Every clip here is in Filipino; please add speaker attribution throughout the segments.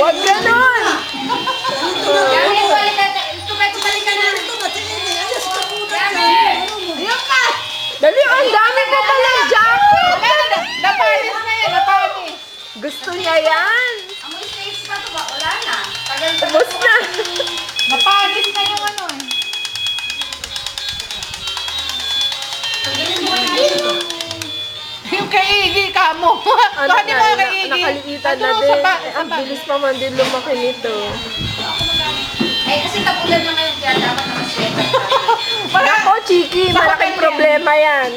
Speaker 1: Huwag ganon!
Speaker 2: Yami, balikan. Balikan na. Yami! Ayun pa!
Speaker 1: Dali, ang dami mo palang jacket!
Speaker 3: Napanis na yan, napanis.
Speaker 1: Gusto niya yan!
Speaker 2: Amoy stage pa to ba? Wala na. Tagal sa
Speaker 1: Ubus na!
Speaker 3: Napanis na yung ano eh. Yung kaigi ka mo.
Speaker 1: Ano
Speaker 3: Bakit
Speaker 1: na,
Speaker 3: mo kaigi?
Speaker 1: nakaliitan na din. Ang bilis pa man din lumaki nito.
Speaker 2: Eh, kasi tapulan na ngayon kaya dapat nakasweater ka.
Speaker 1: Ako, Chiki, malaking problema yan.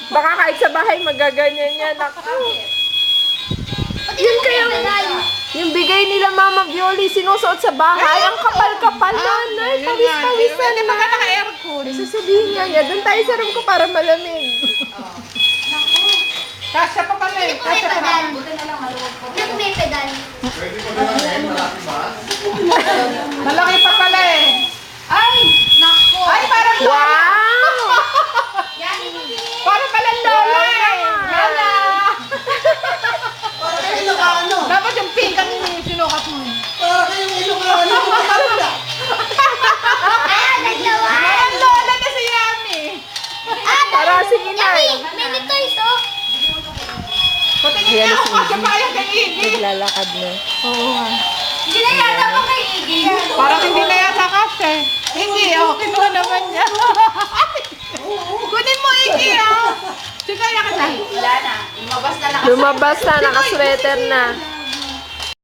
Speaker 1: Baka kahit sa bahay magaganyan yan. Ako. Yun kaya, yung bigay nila Mama Violi, sinusuot sa bahay. Ang kapal-kapal na. Pawis-pawis na.
Speaker 3: Di ba ka naka-aircon?
Speaker 1: Sasabihin niya, doon tayo sa room ko para malamig.
Speaker 3: Kasya pa pala eh. Kasya pa
Speaker 2: Pedal.
Speaker 3: pala.
Speaker 2: Buti na lang maluwag ko. Hindi may pedal.
Speaker 3: Malaki pa pala eh.
Speaker 2: Ay! Nako!
Speaker 3: Ay, parang
Speaker 1: Wow!
Speaker 2: Yan!
Speaker 3: Parang pala lola eh. Lola!
Speaker 4: Para kayo Ilocano.
Speaker 3: Dapat yung pink ang sinukat mo eh.
Speaker 4: Para kayong Ilocano. Maganda.
Speaker 2: Ah! Naglawa!
Speaker 3: Parang lola na si Yami.
Speaker 1: Para si inay.
Speaker 2: Mini toys, oh!
Speaker 3: Patingin
Speaker 1: Yan
Speaker 3: niya
Speaker 1: si
Speaker 3: ako kasi pa yung kaigi.
Speaker 1: Naglalakad na.
Speaker 3: Oo nga.
Speaker 2: Hindi na yata mo kay Iggy yan.
Speaker 3: Parang hindi na yata kasi. Hindi, ako kinuha naman niya. Kunin mo, Iggy, ah. Sige, kaya ka na.
Speaker 2: Wala na. Lumabas na lang.
Speaker 1: Lumabas na, nakasweater na.